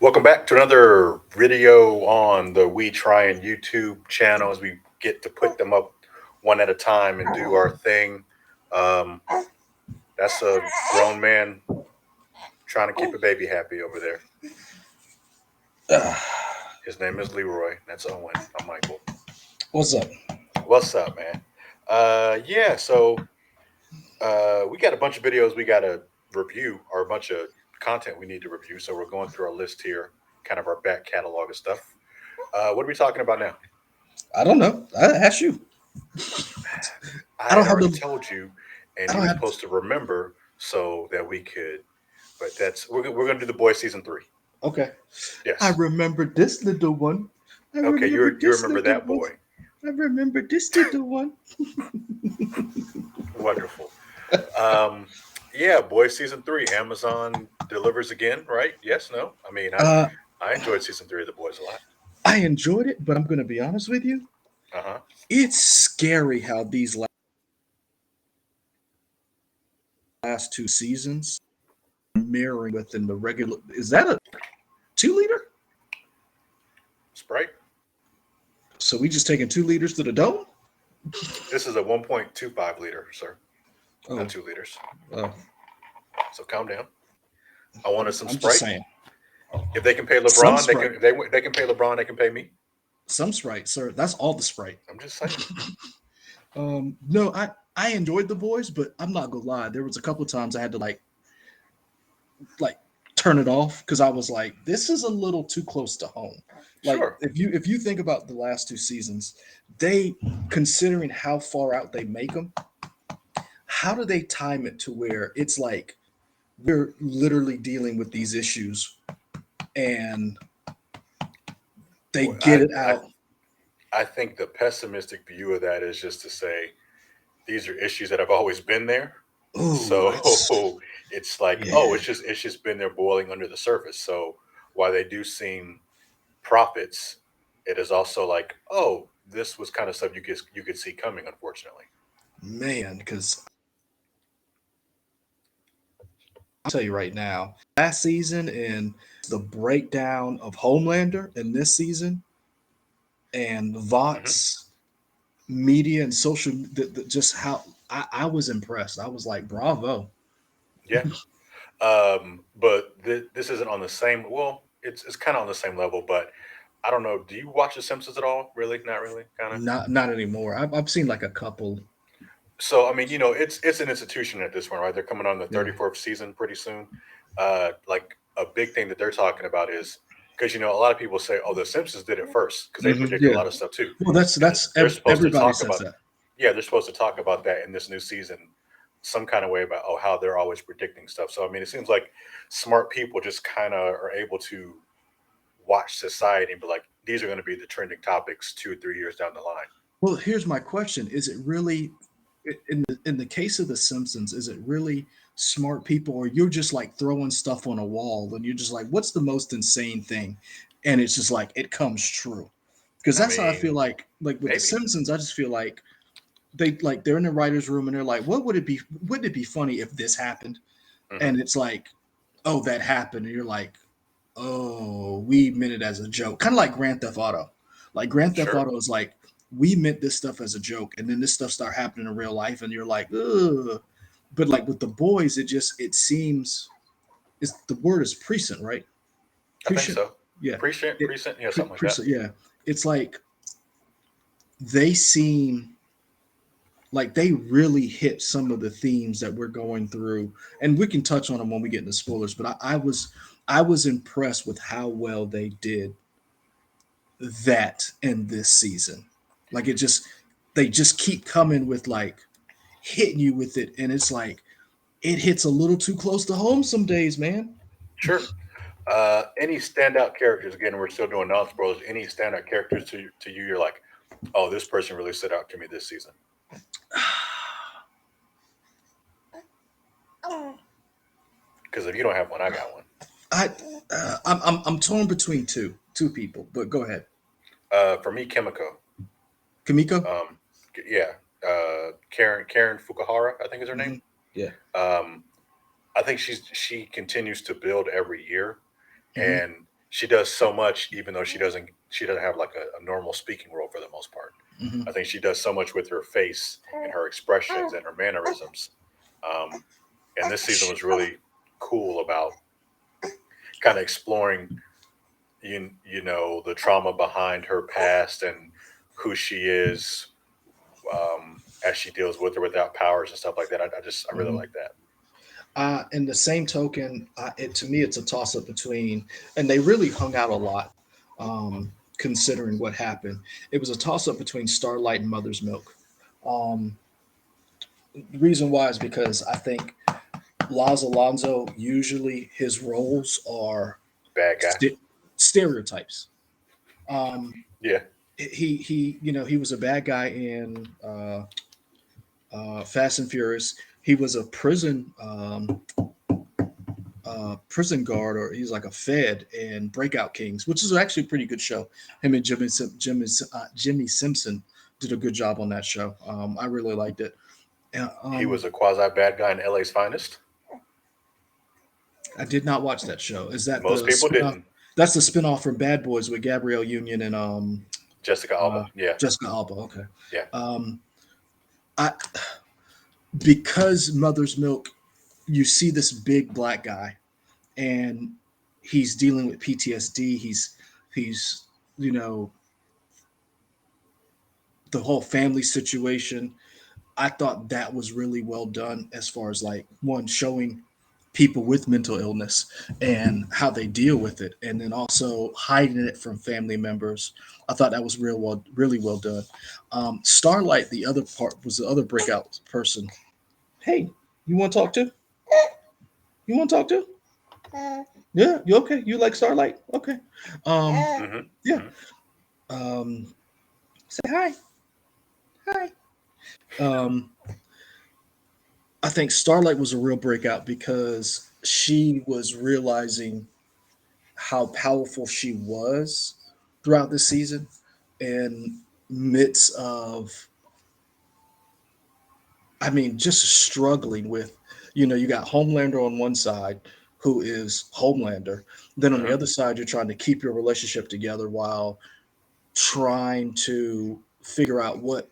Welcome back to another video on the We Trying YouTube channel as we get to put them up one at a time and do our thing. Um, that's a grown man trying to keep a baby happy over there. His name is Leroy. That's Owen. I'm Michael. What's up? What's up, man? So we got a bunch of videos we got to review, or a bunch of content we need to review. So we're going through our list here, kind of our back catalog of stuff. What are we talking about now? I don't know. I asked you. I I had don't have already the. told you, and I you don't were have. supposed to remember so that we could. But we're gonna do the boys season 3. Okay. I Yes. remember this little one. I Okay. remember You this remember little that one. boy? I remember this little one. Wonderful. Um, yeah, boys season 3. Amazon delivers again, right? Yes. No. I mean, Uh, I enjoyed season 3 of the boys a lot. I enjoyed it, but I'm gonna be honest with you. Uh huh. It's scary how these last two seasons mirroring within the regular. Is that a 2 liter? Sprite. So we just taking 2 liters to the dome? This is a 1.25 liter, sir, not Oh, 2 liters. oh, So calm down. I wanted some I'm just Sprite. saying. If they can pay Some LeBron, they Sprite, can. They can pay LeBron. They can pay me. some Sprite, sir. That's all the Sprite. I'm just saying. No, I enjoyed the voice, but I'm not gonna lie. There was a couple of times I had to like turn it off because I was like, this is a little too close to home. Like Sure. if you think about the last two seasons, they considering how far out they make them, how do they time it to where it's like we're literally dealing with these issues and they Well, get it out. I think the pessimistic view of that is just to say these are issues that have always been there. Oh, So it's it's like, oh, yeah. it's just been there boiling under the surface. So while they do seem profits, it is also like, oh, this was kind of stuff you could see coming, unfortunately. Man, because I'll tell you right now, last season and the breakdown of Homelander in this season and Hmm. Vought's media and social, just how I was impressed. I was like, bravo. Yeah. But this isn't on the same. Well, it's kind of on the same level, but I don't know. Do you watch The Simpsons at all? Really? Not really. Kind of. Not anymore. I've seen like a couple. So I mean, it's an institution at this point, right? They're coming on the Yeah. 34th season pretty soon. Like a big thing that they're talking about is because a lot of people say, "Oh, The Simpsons did it first because they predicted a Yeah. lot of stuff too," Well, and they're supposed to everybody talk says about, that. yeah, they're supposed to talk about that in this new season, some kind of way about how they're always predicting stuff. So I mean, it seems like smart people just kind of are able to watch society and be like, these are going to be the trending topics 2 or 3 years down the line. Well, here's my question: is it really in the case of The Simpsons? Is it really smart people, or you're just like throwing stuff on a wall and you're just like, what's the most insane thing? And it's just like it comes true. Because I that's how I mean, feel like with The maybe. Simpsons, I just feel like they're in the writers' room and they're like, what would it be? Wouldn't it be funny if this happened? Hmm. And it's like, oh, that happened, and you're like, oh, we meant it as a joke, kind of like Grand Theft Auto. Like Grand Theft Sure. Auto is like we meant this stuff as a joke, and then this stuff start happening in real life, and you're like, ugh. But like with the boys, it seems is the word is prescient, right? I think Prescient, so. yeah. Prescient, It prescient, yeah, something like that. prescient, yeah. It's like they seem like they really hit some of the themes that we're going through, and we can touch on them when we get into spoilers. But I was impressed with how well they did that in this season. Like it just they just keep coming with like hitting you with it, and it's like it hits a little too close to home some days, man. Sure. Any standout characters? Again, we're still doing non-spoilers. Any standout characters to you? You're like, oh, this person really stood out to me this season. Because if you don't have one, I got one. I I'm torn between two people, but go ahead. For me, Kimiko. Kamiko. Um, yeah, Karen Fukuhara, I think is her name. Hmm. Yeah. Um, I think she continues to build every year, Hmm. and she does so much, even though she doesn't have like a normal speaking role for the most part. Mhm. I think she does so much with her face and her expressions and her mannerisms. Um, and this season was really cool about kind of exploring the trauma behind her past and who she is, as she deals with or without powers and stuff like that. I really Mhm. like that. In the same token, to me, it's a toss up between, and they really hung out a lot, considering what happened. It was a toss up between Starlight and Mother's Milk. Um, the reason why is because I think Laz Alonso, usually his roles are Bad guy. st- stereotypes. Um, Yeah. he was a bad guy in Fast and Furious. He was a prison guard, or he's like a Fed in Breakout Kings, which is actually a pretty good show. Him and Jimmy Simpson did a good job on that show. I really liked it. Uh, He Um, was a quasi bad guy in LA's Finest. I did not watch that show. Is that Most the people spinoff? didn't. That's the spinoff from Bad Boys with Gabrielle Union and Jessica uh, Alba. Yeah. Jessica Alba. Okay. Yeah. Um, I because Mother's Milk, you see this big black guy, and he's dealing with PTSD. He's you know the whole family situation. I thought that was really well done as far as like one showing people with mental illness and how they deal with it, and then also hiding it from family members. I thought that was really well done. Starlight, the other part, was the other breakout person. Hey, you want to talk to? You want to talk to? Yeah, you okay? You like Starlight? Okay. Hmm. Yeah. Hmm. Say hi. Hi. Um, I think Starlight was a real breakout because she was realizing how powerful she was throughout the season, in midst of, I mean, just struggling with, you got Homelander on one side, who is Homelander. Then on the Hmm. other side, you're trying to keep your relationship together while trying to figure out what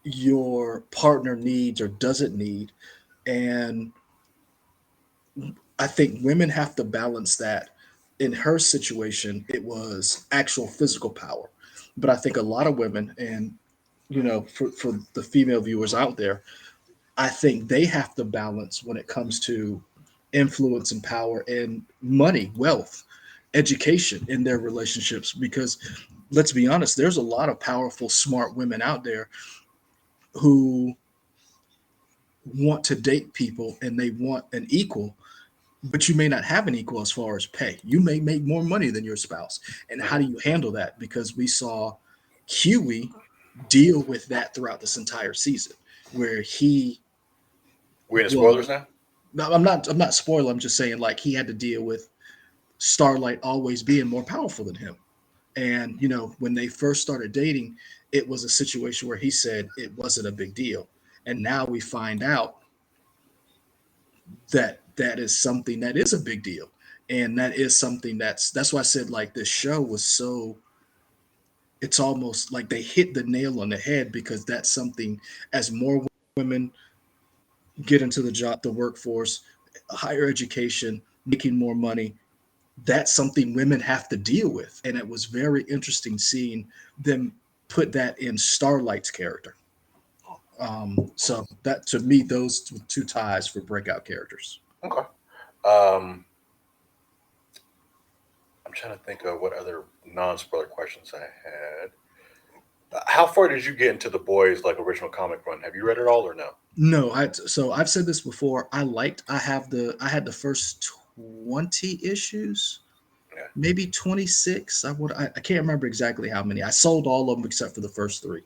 your partner needs or doesn't need. And I think women have to balance that. In her situation, it was actual physical power. But I think a lot of women, and for the female viewers out there, I think they have to balance when it comes to influence and power and money, wealth, education in their relationships. Because let's be honest, there's a lot of powerful, smart women out there who want to date people and they want an equal, but you may not have an equal as far as pay. You may make more money than your spouse. And how Hmm. do you handle that? Because we saw Huey deal with that throughout this entire season, where he We in spoilers was. now? No, I'm not spoiling. I'm just saying, like, he had to deal with Starlight always being more powerful than him. And when they first started dating, it was a situation where he said it wasn't a big deal. And now we find out that that is something that is a big deal, and that is something that's why I said, like, this show was so, it's almost like they hit the nail on the head, because that's something, as more women get into the workforce, higher education, making more money, that's something women have to deal with. And it was very interesting seeing them put that in Starlight's character. So that, to me, those two ties for breakout characters. Okay. Um, I'm trying to think of what other non-spoiler questions I had. How far did you get into the boys like original comic run? Have you read it all or no? No, I've said this before. I had the first 20 issues, Yeah. maybe 26. I can't remember exactly how many. I sold all of them except for the first three,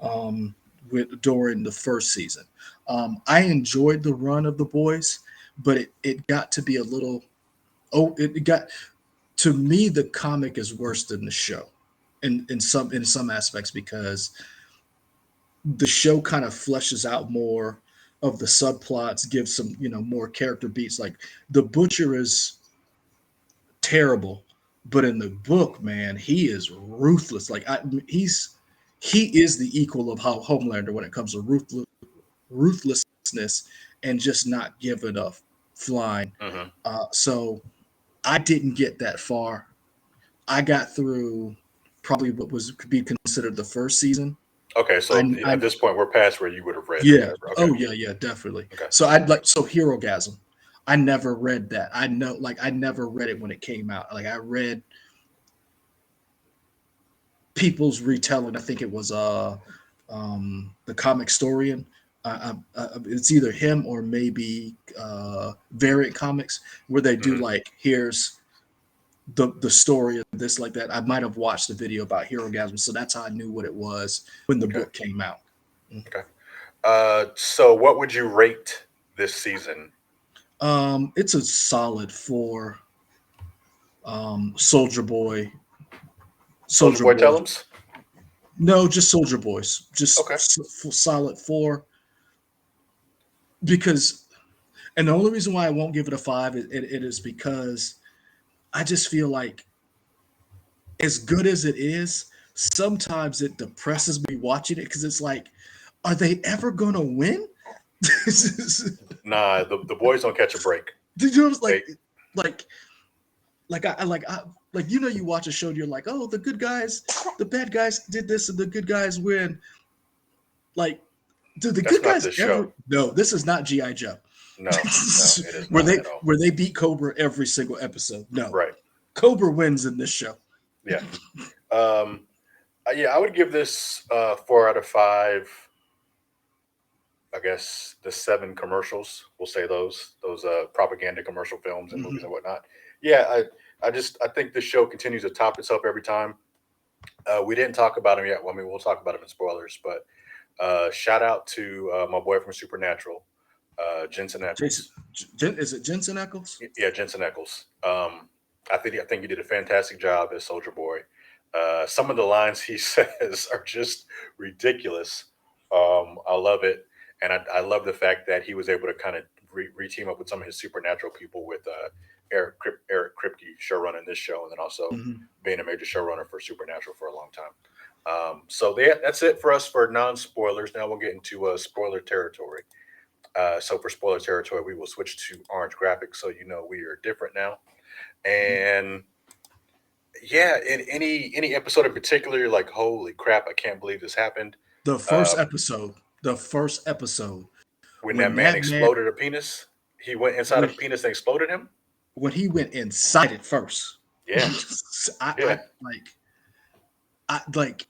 um, during the first season. I enjoyed the run of the boys, but it got to be a little. Oh, it got to me. The comic is worse than the show, in some aspects, because the show kind of fleshes out more of the subplots, gives some more character beats. Like, the butcher is terrible, but in the book, man, he is ruthless. Like he is the equal of how Homelander when it comes to ruthlessness and just not giving a flying. Hmm. So I didn't get that far. I got through probably what was could be considered the first season. Okay, so I at this point, we're past where you would have read or Yeah. whatever. Okay, Oh yeah, yeah, definitely. okay. So I'd like so Hero Gasm. I never read that. I know like I never read it when it came out. Like I read people's retelling. I think it was the comic historian. It's either him or maybe Variant Comics where they do Hmm. like here's the story of this like that. I might have watched the video about Hero Gasm, so that's how I knew what it was when the Okay, book came out. okay. So what would you rate this season? It's a solid four. Soldier Boy, Soldier Soldier Boy Boy. Tellums? No, just Soldier Boys. Just Okay. solid four. Because, and the only reason why I won't give it a five it is because I just feel like as good as it is, sometimes it depresses me watching it because it's like, are they ever gonna win? Nah, the boys don't catch a break. Did you know They like like you know you watch a show and you're like, oh, the good guys, the bad guys did this and the good guys win. Like, do the that's good not guys this show. ever? No, this is not GI Joe. No, no, it is not at all. Where they beat Cobra every single episode. No, Right. Cobra wins in this show. Yeah. Um, yeah, I would give this 4 out of 5. I guess the 7 commercials. We'll say those propaganda commercial films and movies Mhm. and whatnot. Yeah, I think the show continues to top itself every time. We didn't talk about him yet. Well, I mean, we'll talk about him in spoilers, but shout out to my boy from Supernatural, Jensen Jason, Eccles. is it Jensen Ackles? Yeah, Jensen Eccles. I think he did a fantastic job as Soldier Boy. Some of the lines he says are just ridiculous. I love it, and I love the fact that he was able to kind of re-team up with some of his supernatural people with Eric Kripke showrunning this show, and then also Mhm. being a major showrunner for Supernatural for a long time. So that's it for us for non-spoilers. Now we'll get into spoiler territory. So for spoiler territory, we will switch to orange graphics, so you know we are different now. And yeah, in any episode in particular, you're like, holy crap, I can't believe this happened. The Uh, first episode, the first episode when that when man that man exploded a penis, he went inside when of a penis and exploded him. when he went inside it first. Yeah, I yeah,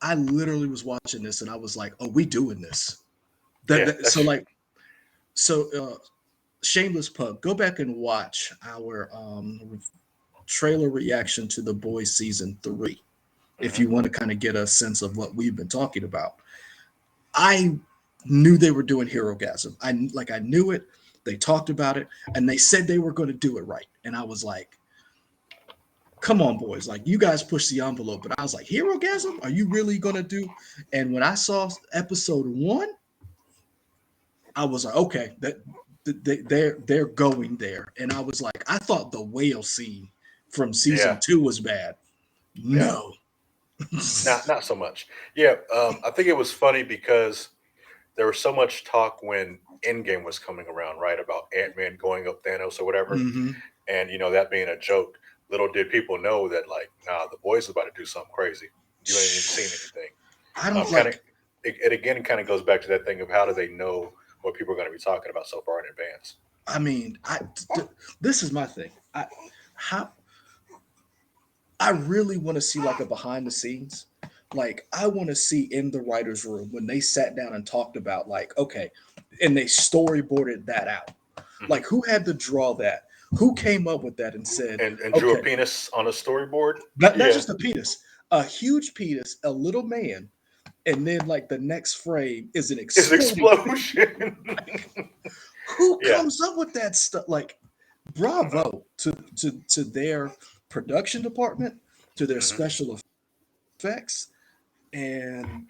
I literally was watching this and I was like, oh, we doing this. yeah. So That's like so shameless plug. Go back and watch our trailer reaction to The Boys season 3 if mhm. you want to kind of get a sense of what we've been talking about. I knew they were doing Hero Gasm. I knew it. They talked about it and they said they were going to do it right. And I was like, come on, boys. Like you guys push the envelope. But I was like, Hero Gasm? Are you really gonna do? And when I saw episode 1, I was like, okay, they're going there. And I was like, I thought the whale scene from season Yeah, 2 was bad. yeah. No. Not so much. Yeah, I think it was funny because there was so much talk when Endgame was coming around, right, about Ant Man going up Thanos or whatever, Mhm. and that being a joke. Little did people know that, like, nah, the boys about to do something crazy. You ain't even seen anything. I don't Kind of, like. it again kind of goes back to that thing of how do they know what people are going to be talking about so far in advance? I mean, this is my thing. How I really want to see like a behind the scenes. Like I want to see in the writers' room when they sat down and talked about like, okay, and they storyboarded that out. Hmm. Like who had to draw that? Who came up with that and said, And drew a okay, penis on a storyboard. not Yeah, just a penis, a huge penis, a little man, and then like the next frame is an it's exploding. explosion. Who Yeah. comes up with that stuff? Like, bravo to their production department, to their Hmm. special effects, and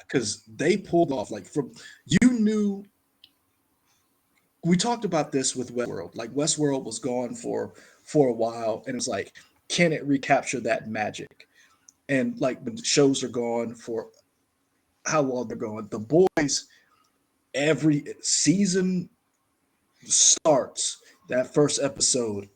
because they pulled off like from you knew we talked about this with Westworld. Like Westworld was gone for a while, and it was like can it recapture that magic? And like when shows are gone for how long they're going, The Boys, every season starts, that first episode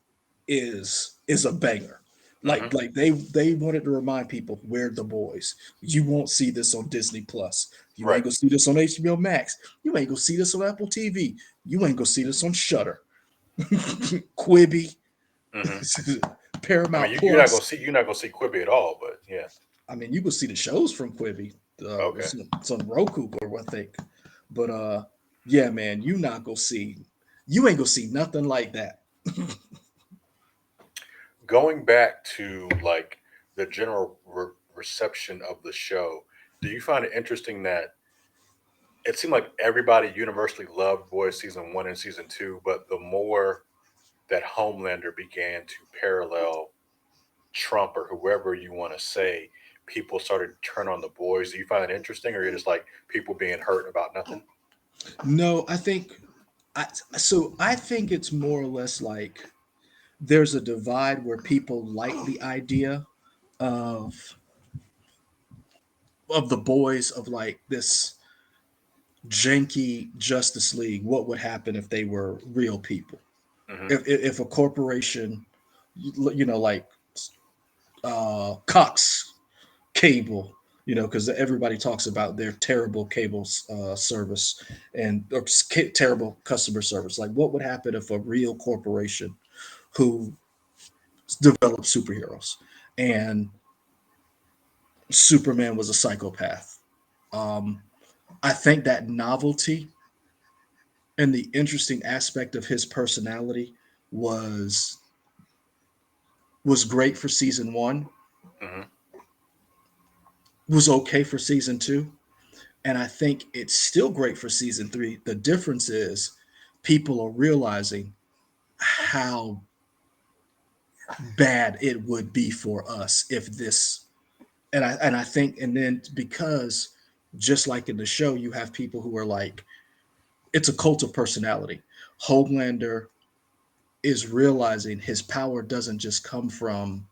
is a banger. Hmm. Like they wanted to remind people, we're The Boys. You won't see this on Disney Plus. You Right. ain't gonna see this on HBO Max. You ain't gonna see this on Apple TV. You ain't gonna see this on Shutter, Quibi, Hmm. I mean, Paramount you're not gonna Plus. see Quibi at all, but yeah. I mean, you can see the shows from Quibi. Okay. It's on Roku or I think. But yeah, man, you ain't gonna see nothing like that. Going back to like the general reception of the show, do you find it interesting that it seemed like everybody universally loved Boys season one and season two, but the more that Homelander began to parallel Trump or whoever you want to say, people started to turn on the Boys. Do you find it interesting, or you're just like people being hurt about nothing? No, I think it's more or less like there's a divide where people like the idea of the boys, of like this janky Justice League. What would happen if they were real people? Hmm. If a corporation, like Cox Cable, because everybody talks about their terrible cable service and or terrible customer service. Like, what would happen if a real corporation who developed superheroes and Superman was a psychopath? Um, I think that novelty and the interesting aspect of his personality was was great for season one, Hmm. was okay for season two, and I think it's still great for season three. The difference is people are realizing how bad it would be for us if this, and I think, and then because just like in the show, you have people who are like, it's a cult of personality. Homelander is realizing his power doesn't just come from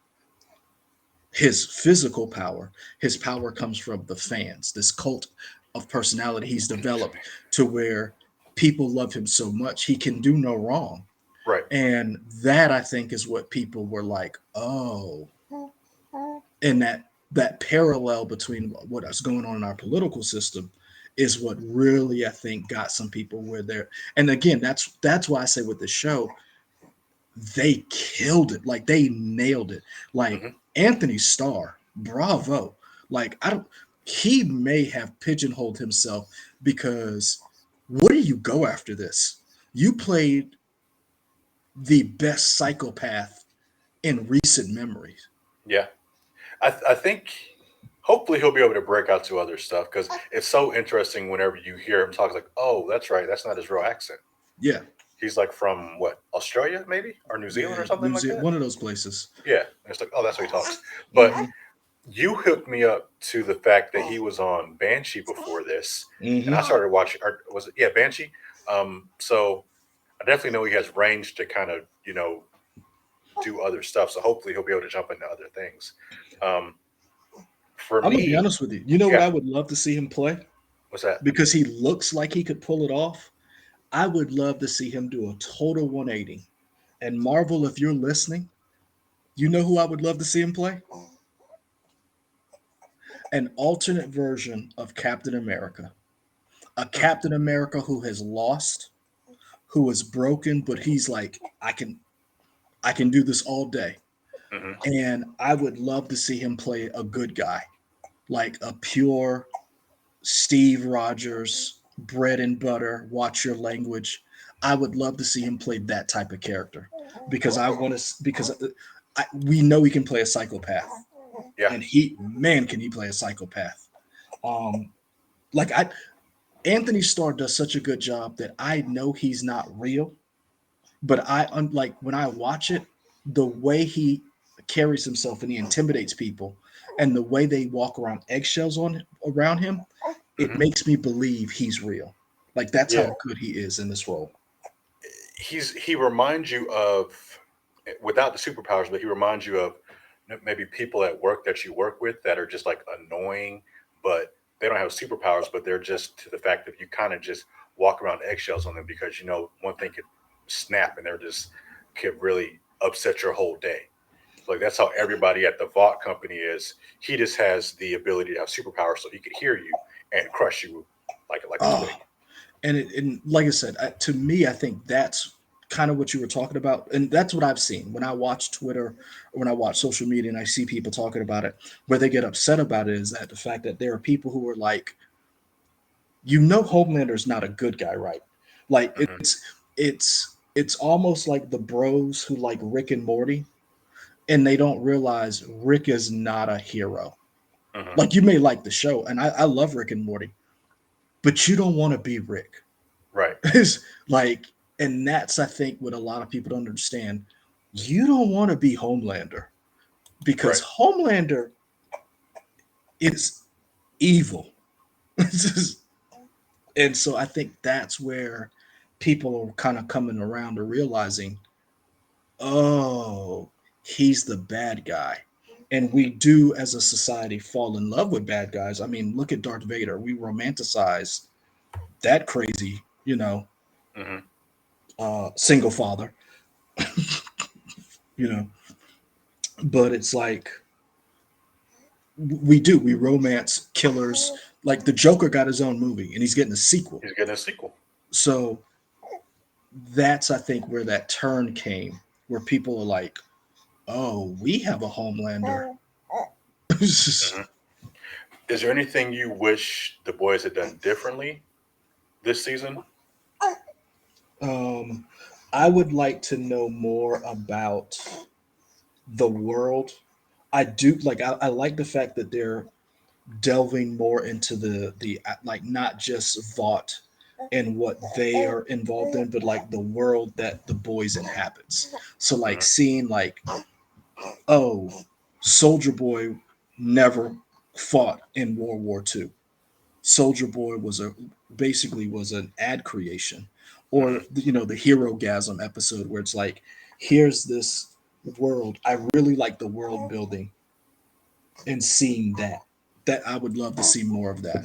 his physical power. His power comes from the fans, this cult of personality he's developed to where people love him so much he can do no wrong. Right. And that, I think, is what people were like, oh, and that parallel between what is going on in our political system is what really, I think, got some people where they're, and again, that's why I say with the show, they killed it. Like, they nailed it. Like, Hmm. Anthony Starr, bravo. Like, I don't, he may have pigeonholed himself, because where do you go after this? You played the best psychopath in recent memories. Yeah. I think hopefully he'll be able to break out to other stuff because it's so interesting whenever you hear him talk. Like, oh, that's right, that's not his real accent. Yeah. He's like from what, Australia maybe, or New Zealand or Yeah. something New like Zealand, that. one of those places. Yeah, and it's like, oh, that's what he talks. But Hmm. you hooked me up to the fact that he was on Banshee before this, and I Hmm. started watching. Or was it, yeah, Banshee? So I definitely know he has range to kind of do other stuff. So hopefully he'll be able to jump into other things. Um, for I'm gonna be me, honest with you. You know what yeah. I would love to see him play? What's that? Because he looks like he could pull it off. I would love to see him do a total 180. And Marvel, if you're listening, you know who I would love to see him play? An alternate version of Captain America. A Hmm. Captain America who has lost, who is broken, but he's like, I can do this all day. Hmm. And I would love to see him play a good guy, like a pure Steve Rogers, bread and butter, watch your language. I would love to see him play that type of character, because I want to, because we know he can play a psychopath, Yeah. and man, can he play a psychopath. Um, like Anthony Starr does such a good job that I know he's not real, but like when I watch it, the way he carries himself and he intimidates people, and the way they walk around eggshells on around him, it Hmm. makes me believe he's real. Like, that's Yeah. how good he is in this role. He reminds you of, without the superpowers, but he reminds you of maybe people at work that you work with that are just like annoying, but they don't have superpowers, but they're just to the fact that you kind of just walk around eggshells on them because you know one thing could snap and they're just could really upset your whole day. Like that's how everybody at the Vought company is. He just has the ability to have superpowers, so he could hear you and crush you like a Oh, twig. and like I said, to me, I think that's kind of what you were talking about, and that's what I've seen when I watch Twitter or when I watch social media and I see people talking about it. Where they get upset about it is that the fact that there are people who are like, Homelander's not a good guy, right? Like Hmm. it's almost like the bros who like Rick and Morty, and they don't realize Rick is not a hero. Hmm. Like you may like the show, and I love Rick and Morty, but you don't want to be Rick. Right, It's like, and that's I think what a lot of people don't understand. You don't want to be Homelander because right. Homelander is evil. And so I think that's where people are kind of coming around to realizing, oh, he's the bad guy. And we do, as a society, fall in love with bad guys. I mean, look at Darth Vader. We romanticize that crazy, Hmm. single father, you know. But it's like we romance killers. Like the Joker got his own movie, and he's getting a sequel. He's getting a sequel. So that's I think where that turn came, where people are like, "Oh, we have a Homelander." Hmm. Is there anything you wish the boys had done differently this season? um, I would like to know more about the world. I do like. I like the fact that they're delving more into the like not just Vought and what they are involved in, but like the world that the boys inhabits. So like Hmm. seeing like, oh, Soldier Boy never fought in World War II. Soldier Boy was a basically was an ad creation, or Hmm. the Hero Gasm episode where it's like, here's this world. I really like the world building and seeing that. That I would love to see more of that.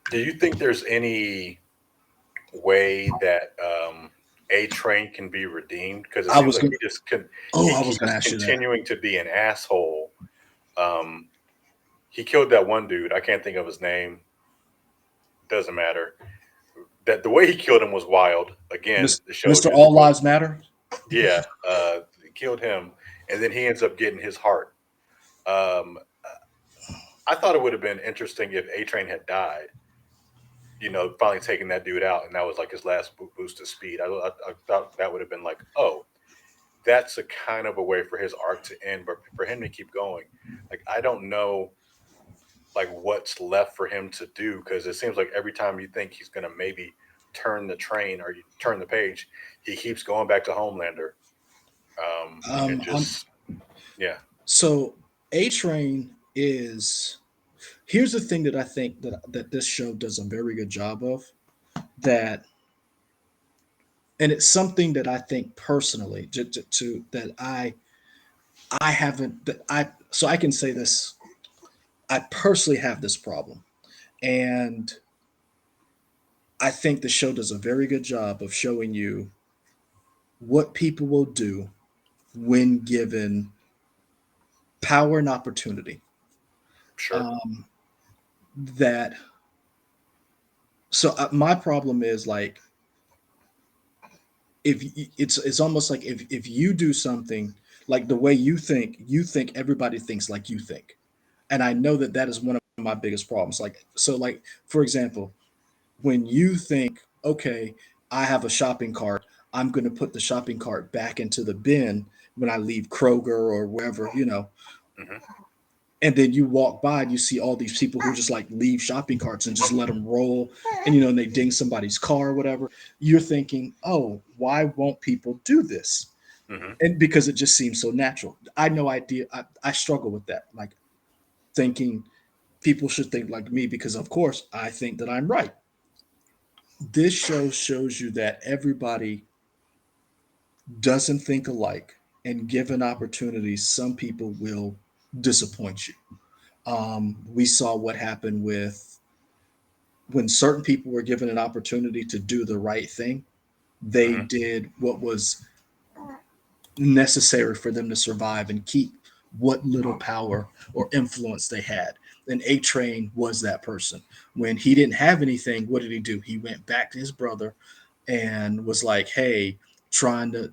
Do you think there's any way that A Train can be redeemed? Because it I seems was like gonna. he Oh, I was gonna keeps ask you that. continuing to be an asshole. Um, he killed that one dude. I can't think of his name. Doesn't matter. That the way he killed him was wild. Again, it shows Mr. you the All Lives Matter. yeah. He killed him, and then he ends up getting his heart. Um, I thought it would have been interesting if A Train had died. Finally taking that dude out, and that was like his last boost of speed. I thought that would have been like, oh, that's a kind of a way for his arc to end, but for him to keep going, like I don't know, like what's left for him to do because it seems like every time you think he's gonna maybe turn the train or you turn the page, he keeps going back to Homelander. And I'm just yeah, so A Train is. Here's the thing that I think that this show does a very good job of. That, and it's something that I think personally to that I haven't that I so I can say this. I personally have this problem, and I think the show does a very good job of showing you what people will do when given power and opportunity. sure. Um, that my problem is like, if it's almost like if you do something like the way you think everybody thinks like you think, and I know that that is one of my biggest problems. Like so, like for example, when you think, okay, I have a shopping cart, I'm going to put the shopping cart back into the bin when I leave Kroger or wherever, Hmm. and then you walk by and you see all these people who just like leave shopping carts and just let them roll, and and they ding somebody's car or whatever. You're thinking, oh, why won't people do this? Hmm. And because it just seems so natural. I had no idea. I struggle with that, like thinking people should think like me because of course I think that I'm right. This show shows you that everybody doesn't think alike, and given opportunities, some people will disappoint you. We saw what happened with when certain people were given an opportunity to do the right thing, they Hmm. did what was necessary for them to survive and keep what little power or influence they had. And A Train was that person. When he didn't have anything, what did he do? He went back to his brother and was like, hey, trying to,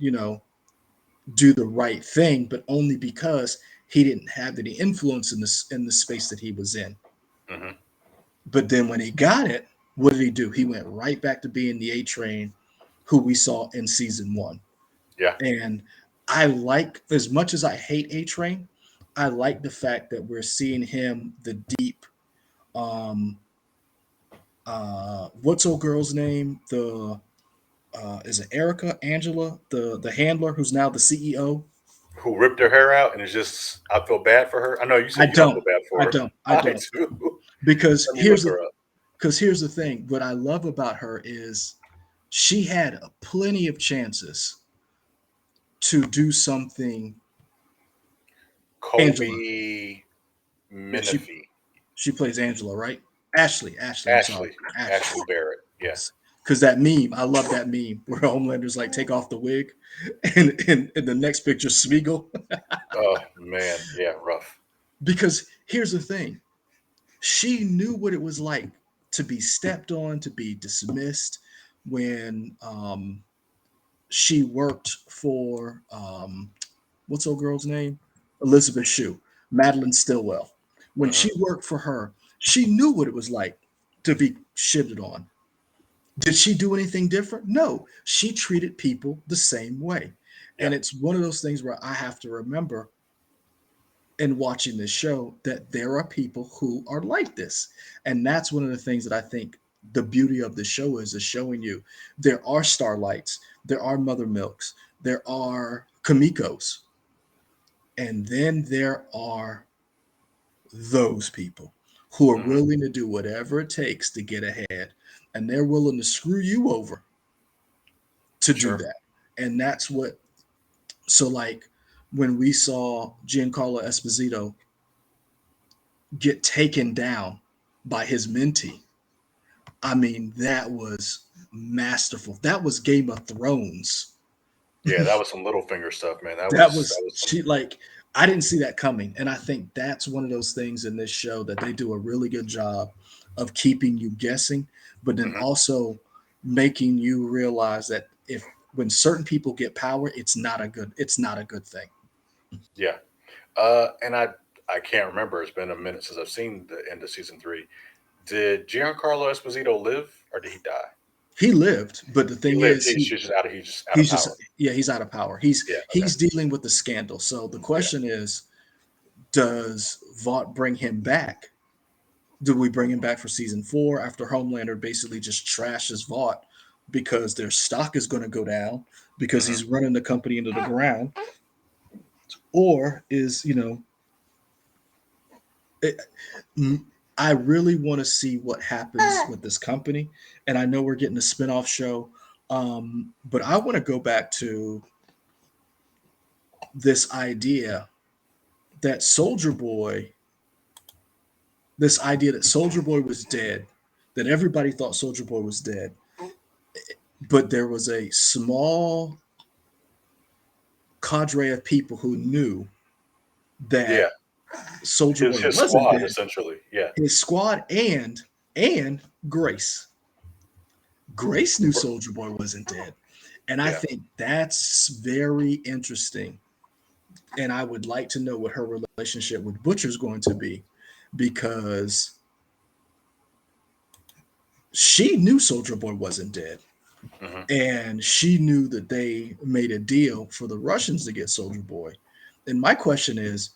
do the right thing, but only because he didn't have any influence in the space that he was in. Hmm. But then when he got it, what did he do? He went right back to being the A Train who we saw in season one. Yeah. And I like, as much as I hate A Train, I like the fact that we're seeing him the deep. Um, what's old girl's name? The is it Erica Angela, the handler who's now the CEO? Who ripped her hair out and it's just I feel bad for her. I know you I said you don't feel don't, bad I for her. don't, I I don't, do. because Let me look her up. here's the thing. What I love about her is she had plenty of chances to do something. Angela, Kobe yeah, Menifee. she plays Angela, right? Ashley. I'm sorry, Ashley. Ashley. Ashley Barrett. Yeah. Because that meme, I love that meme where Homelander's like, take off the wig, and in the next picture, Smeagol. Oh man. Yeah, rough. Because here's the thing, she knew what it was like to be stepped on, to be dismissed when she worked for what's old girl's name? Elizabeth Shue, Madeline Stillwell. When Hmm. she worked for her, she knew what it was like to be shitted on. Did she do anything different? No. She treated people the same way. Yeah. And it's one of those things where I have to remember in watching this show that there are people who are like this. And that's one of the things that I think the beauty of the show is showing you there are starlights, there are mother milks, there are kamikos, and then there are those people who are Hmm. willing to do whatever it takes to get ahead, and they're willing to screw you over to do Sure. that. And that's what, so like when we saw Giancarlo Esposito get taken down by his mentee, I mean, that was masterful. That was Game of Thrones. Yeah, that was some little finger stuff, man. That That was was some she like I didn't see that coming. And I think that's one of those things in this show that they do a really good job of keeping you guessing, but then mhm, also making you realize that if when certain people get power, it's not a good thing. yeah. And I can't remember. It's been a minute since I've seen the end of season three. Did Giancarlo Esposito live or did he die? He lived, but the He thing lived. is He's just out of he's just power. yeah, he's out of power. Yeah. Okay. He's dealing with the scandal. So the Yeah. question is, does Vought bring him back? Do we bring him back for season four after Homelander basically just trashes Vought because their stock is going to go down because Hmm. he's running the company into the ground? Or is, it, I really want to see what happens with this company. And I know we're getting a spinoff show, but I want to go back to this idea that Soldier Boy, this idea that Soldier Boy was dead, that everybody thought Soldier Boy was dead, but there was a small cadre of people who knew Yeah. that Soldier Boy His wasn't squad dead. essentially. Yeah. His squad and Grace. Grace knew Soldier Boy wasn't dead. And I Yeah. think that's very interesting. And I would like to know what her relationship with Butcher's going to be because she knew Soldier Boy wasn't dead. Hmm. And she knew that they made a deal for the Russians to get Soldier Boy. And my question is,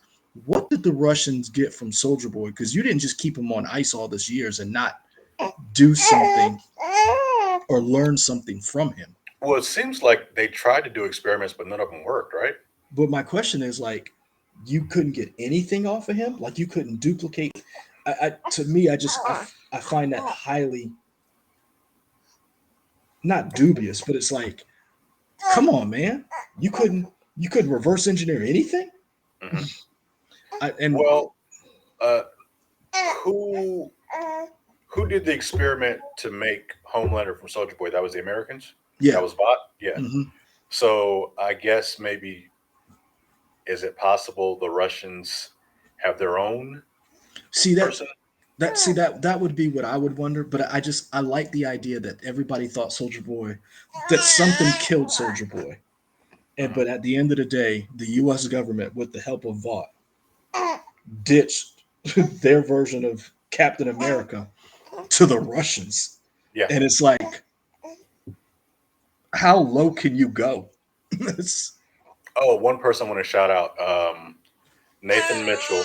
what did the Russians get from Soldier Boy? Because you didn't just keep him on ice all these years and not do something or learn something from him. Well, it seems like they tried to do experiments, but none of them worked, right? But my question is like, you couldn't get anything off of him? Like you couldn't duplicate. To me, I find that highly not dubious, but it's like, come on, man, you couldn't. You could reverse engineer anything. Mhm. And Well, uh, who who did the experiment to make Homelander from Soldier Boy? That was the Americans. That yeah, was Vought. Yeah. hmm So I guess maybe is it possible the Russians have their own see person? that would be what I would wonder. But I like the idea that everybody thought Soldier Boy, that something killed Soldier Boy, and Mhm. but at the end of the day, the U.S. government, with the help of Vought, ditched their version of Captain America to the Russians, Yeah. and it's like, how low can you go? It's Oh, one person I want to shout out. Nathan Mitchell,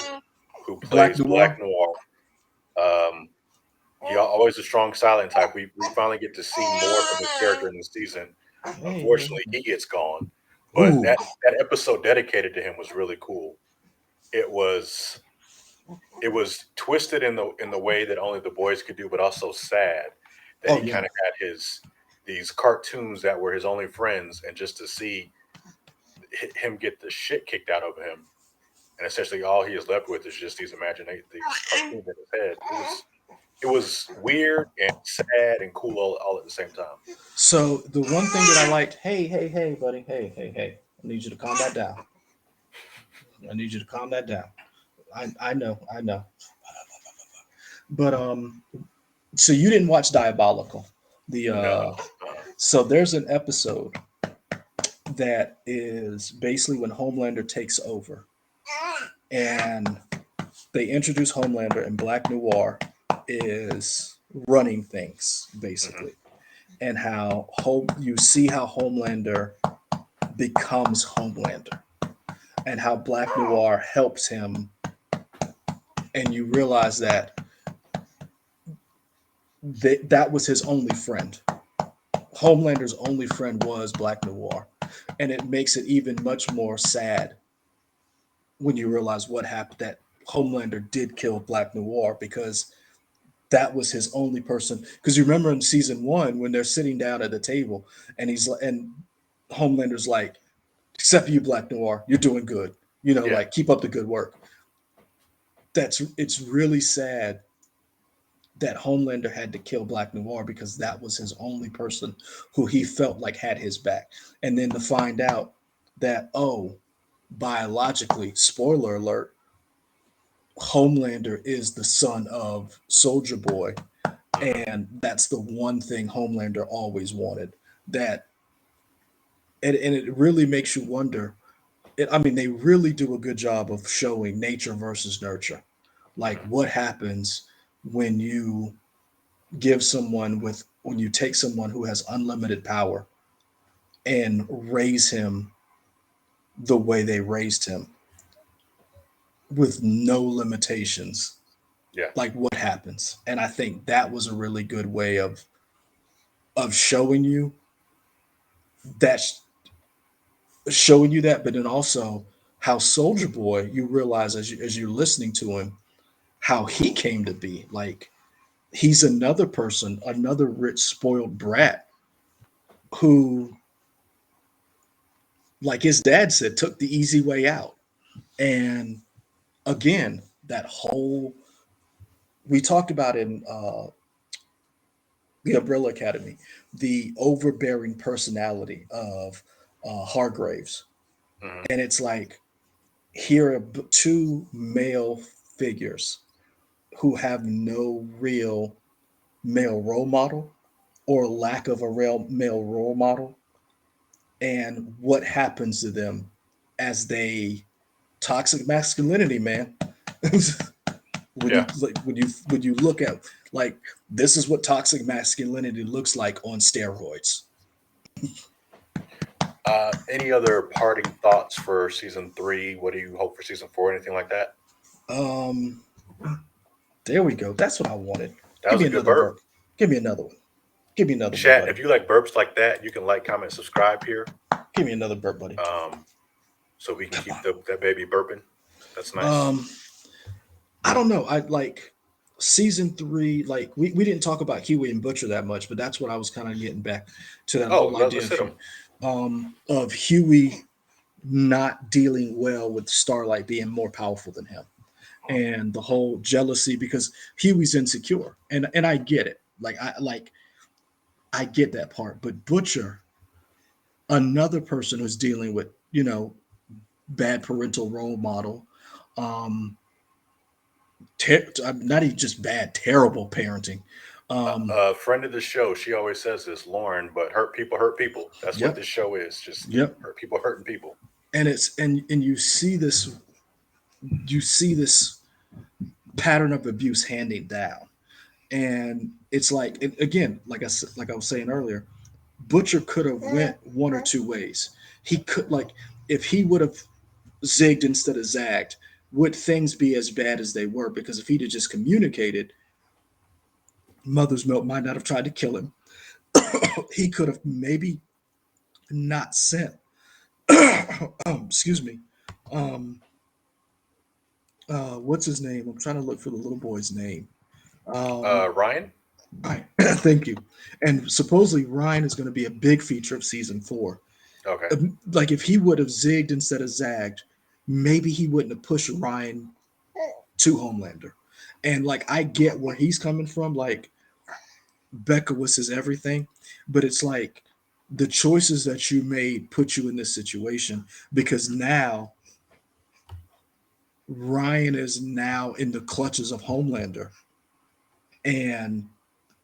who Black plays Black Noir. Noir. Um, he always a strong silent type. We finally get to see more from his character in this season. Hey. Unfortunately, he gets gone, but Ooh. that episode dedicated to him was really cool. It was it was twisted in the way that only the boys could do, but also sad that Oh he yeah. kind of had his these cartoons that were his only friends, and just to see him get the shit kicked out of him, and essentially all he is left with is just these cartoons in his head. It was weird and sad and cool all at the same time. So the one thing that I liked, hey, buddy, hey, I need you to calm that down. I need you to calm that down. I know. But so you didn't watch Diabolical. The No, so there's an episode that is basically when Homelander takes over, and they introduce Homelander, and Black Noir is running things hmm basically, and how you see how Homelander becomes Homelander, and how Black Noir helps him, and you realize that that was his only friend. Homelander's only friend was Black Noir, and it makes it even much more sad when you realize what happened, that Homelander did kill Black Noir, because that was his only person. Because you remember in season one when they're sitting down at the table, and Homelander's like, "Except you, Black Noir, you're doing good. yeah, Like, keep up the good work." It's really sad that Homelander had to kill Black Noir, because that was his only person who he felt like had his back. And then to find out that, oh, biologically, spoiler alert, Homelander is the son of Soldier Boy, hmm and that's the one thing Homelander always wanted. That and it really makes you wonder. I mean, they really do a good job of showing nature versus nurture. Like, hmm what happens when when you take someone who has unlimited power and raise him the way they raised him, with no limitations. yeah. Like, what happens? And I think that was a really good way of that showing you that, but then also how Soldier Boy, you realize as you're listening to him, how he came to be. Like, he's another person, another rich, spoiled brat who, like his dad said, took the easy way out. And again, that whole, we talked about in the Umbrella Academy, the overbearing personality of Hargraves. hmm And it's like, here are two male figures who have no real male role model, or lack of a real male role model, and what happens to them as they, toxic masculinity, man. when you Yeah. like when you look at, like, this is what toxic masculinity looks like on steroids. Any other parting thoughts for season three? What do you hope for season four? Anything like that? Um, there we go. That's what I wanted. That Give was me a good another burp. burp. Give me another one. Give me another one, Chat. buddy. If you like burps like that, you can like, comment, subscribe here, Give me another burp, buddy. um, so we can Come keep on. that baby burping. That's nice. Um, I don't know. I like season three. Like, we didn't talk about Huey and Butcher that much, but that's what I was kind of getting back to, that Oh, whole idea let's of hit them. Huey not dealing well with Starlight being more powerful than him, and the whole jealousy because Huey's insecure, and I get it. I get that part, but Butcher, another person who's dealing with bad parental role model, um, not even just bad, terrible parenting. Um, A friend of the show, she always says this, Lauren, but hurt people. That's what yep, this show is. Just yep. hurt people hurting people. And it's and you see this pattern of abuse handing down, and it's like again, like I was saying earlier, Butcher could have went one or two ways. He could like if he would have zigged instead of zagged, would things be as bad as they were? Because if he'd have just communicated, Mother's Milk might not have tried to kill him. He could have maybe not sent. Excuse me. Um, what's his name? I'm trying to look for the little boy's name. Ryan? Right. Thank you. And supposedly Ryan is going to be a big feature of season 4. Okay. Like if he would have zigged instead of zagged, maybe he wouldn't have pushed Ryan to Homelander. And like I get where he's coming from. Like Becca was his everything, but it's like the choices that you made put you in this situation because now Ryan is now in the clutches of Homelander. And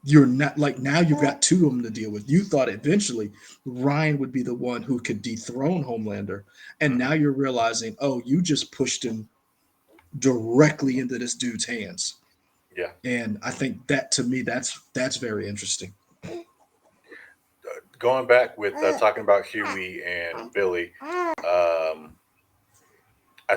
you're not like now you've got two of them to deal with. You thought eventually Ryan would be the one who could dethrone Homelander. And now you're realizing, oh, you just pushed him directly into this dude's hands. Yeah. And I think that to me, that's very interesting. Going back with talking about Huey and Billy, I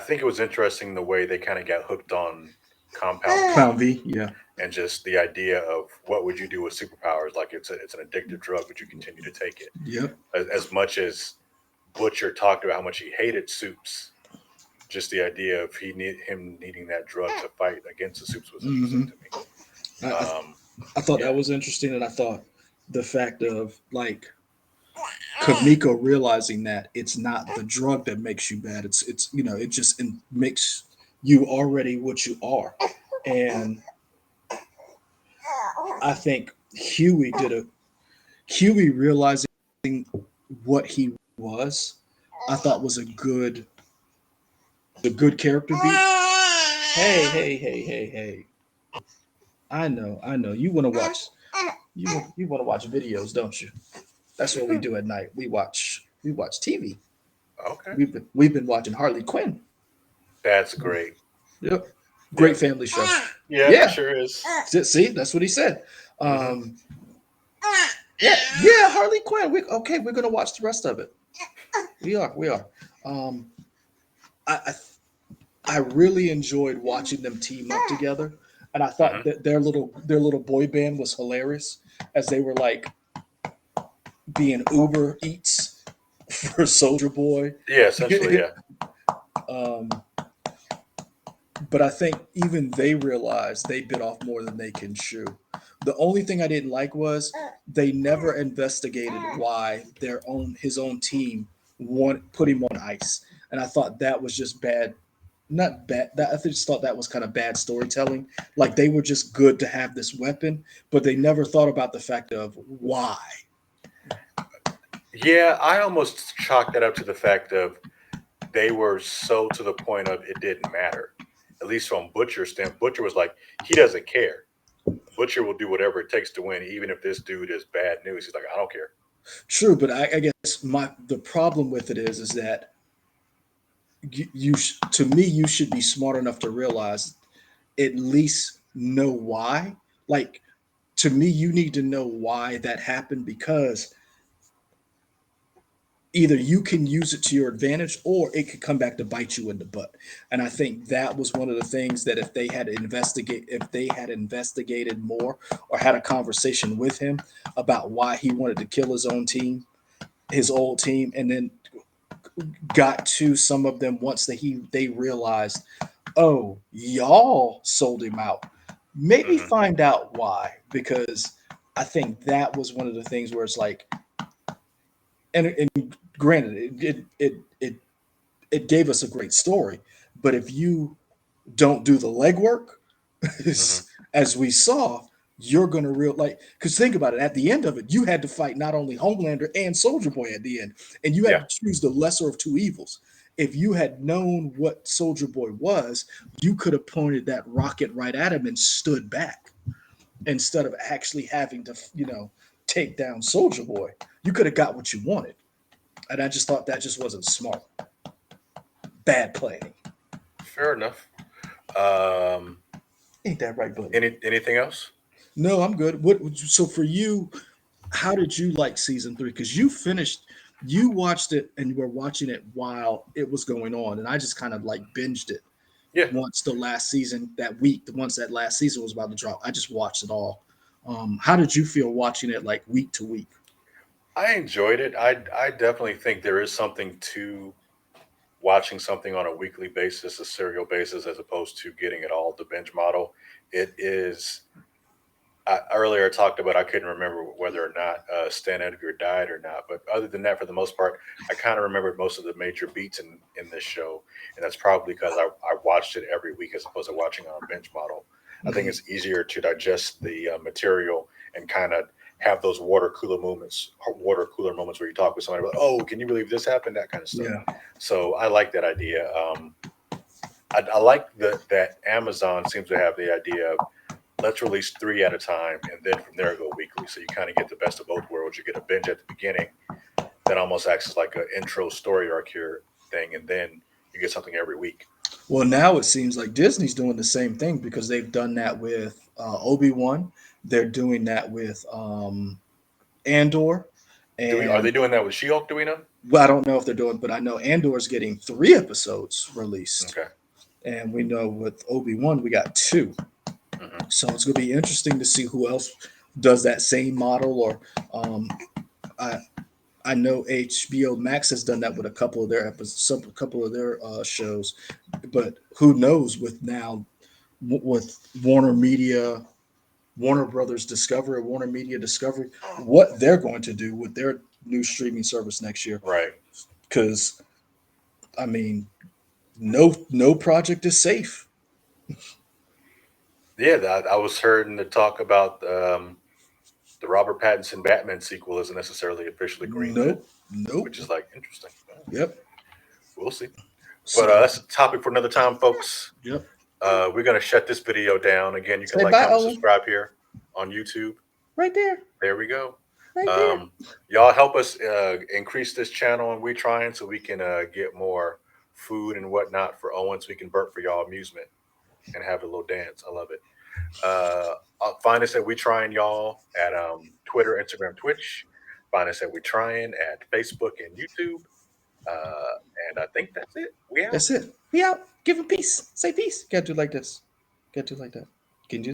think it was interesting the way they kind of got hooked on Compound Clown V, yeah. and just the idea of what would you do with superpowers? Like it's an addictive drug, but you continue to take it. Yep. As much as Butcher talked about how much he hated Soups, just the idea of him needing that drug to fight against the Soups was interesting to me. I thought Yeah. that was interesting, and I thought the fact of like Kamiko realizing that it's not the drug that makes you bad. It's it just makes you already what you are, and I think Huey realizing what he was. I thought was a good character beat. Hey, hey, hey, hey, hey. I know, I know. You want to watch you want to watch videos, don't you? That's what we do at night. We watch TV. Okay, We've been watching Harley Quinn. that's great. Yep. Yeah, Great family show. yeah, it Yeah. sure is. See, that's what he said. Hmm. Yeah, yeah, Harley Quinn. We're gonna watch the rest of it. We are. Um, I I really enjoyed watching them team up together, and I thought Hmm. that their little boy band was hilarious as they were like being Uber Eats for Soldier Boy. Yeah, essentially, yeah. um, but I think even they realized they bit off more than they can chew. The only thing I didn't like was they never investigated why his own team put him on ice, and I thought that was just bad. Not bad. I just thought that was kind of bad storytelling. Like they were just good to have this weapon, but they never thought about the fact of why. Yeah, I almost chalked that up to the fact of they were so to the point of it didn't matter. At least from Butcher's stand, Butcher was like, he doesn't care. Butcher will do whatever it takes to win, even if this dude is bad news. He's like, I don't care. True, but I guess the problem with it is that to me you should be smart enough to realize at least know why. Like to me, you need to know why that happened because either you can use it to your advantage or it could come back to bite you in the butt. And I think that was one of the things that if they had investigated more or had a conversation with him about why he wanted to kill his own team, his old team, and then got to some of them once they realized, oh, y'all sold him out. Maybe Hmm. find out why, because I think that was one of the things where it's like, and granted, it it gave us a great story. But if you don't do the legwork, Hmm. as we saw, you're gonna real like because think about it. At the end of it, you had to fight not only Homelander and Soldier Boy at the end, and you had Yeah, to choose the lesser of two evils. If you had known what Soldier Boy was, you could have pointed that rocket right at him and stood back instead of actually having to, take down Soldier Boy. You could have got what you wanted, and I just thought that just wasn't smart. Bad planning. fair enough. Um, Ain't that right, buddy? anything else? No, I'm good. So for you, how did you like season three? Because you watched it and you were watching it while it was going on, and I just kind of like binged it Yeah, once the last season that week. Once that last season was about to drop, I just watched it all. How did you feel watching it like week to week? I enjoyed it. I definitely think there is something to watching something on a weekly basis, a serial basis, as opposed to getting it all the binge model. It is. Earlier, I talked about I couldn't remember whether or not Stan Edgar died or not, but other than that, for the most part, I kind of remembered most of the major beats in this show, and that's probably because I watched it every week as opposed to watching on a binge model. I think Mhm. it's easier to digest the material and kind of have those water cooler moments where you talk with somebody about, oh, can you believe this happened, that kind of stuff. Yeah. So I like that idea. I like that Amazon seems to have the idea of let's release three at a time and then from there go weekly. So you kind of get the best of both worlds. You get a binge at the beginning that almost acts as like an intro story arc here thing, and then you get something every week. Well, now it seems like Disney's doing the same thing because they've done that with Obi-Wan. They're doing that with Andor, Do we are and they doing that with She-Hulk? Do we know? well, I don't know if they're doing, but I know Andor's getting 3 episodes released, Okay. and we know with Obi-Wan we got two. Hmm. So it's going to be interesting to see who else does that same model. Or um, I I know HBO Max has done that with a couple of their episodes, a couple of their shows, but who knows with now with Warner Media, Warner Brothers Discovery, Warner Media Discovery, what they're going to do with their new streaming service next year. Right. Because I mean, no project is safe. Yeah, I was hearing the talk about the Robert Pattinson Batman sequel isn't necessarily officially greenlit, Nope, nope. which is like interesting. Yep. We'll see. But So that's a topic for another time, folks. yep. We're gonna shut this video down. Again, you can Say like, bye, comment, Owen. subscribe here on YouTube. Right there. There we go. Right there. Um, y'all help us increase this channel, and we're trying so we can get more food and whatnot for Owen, so we can burp for y'all amusement and have a little dance. I love it. Find us at We Trying Y'all at Twitter, Instagram, Twitch. Find us at We Trying at Facebook and YouTube. And I think that's it. We out. That's it. We out. Give him peace. Say peace. Gotta do like this. Gotta do like that. Can you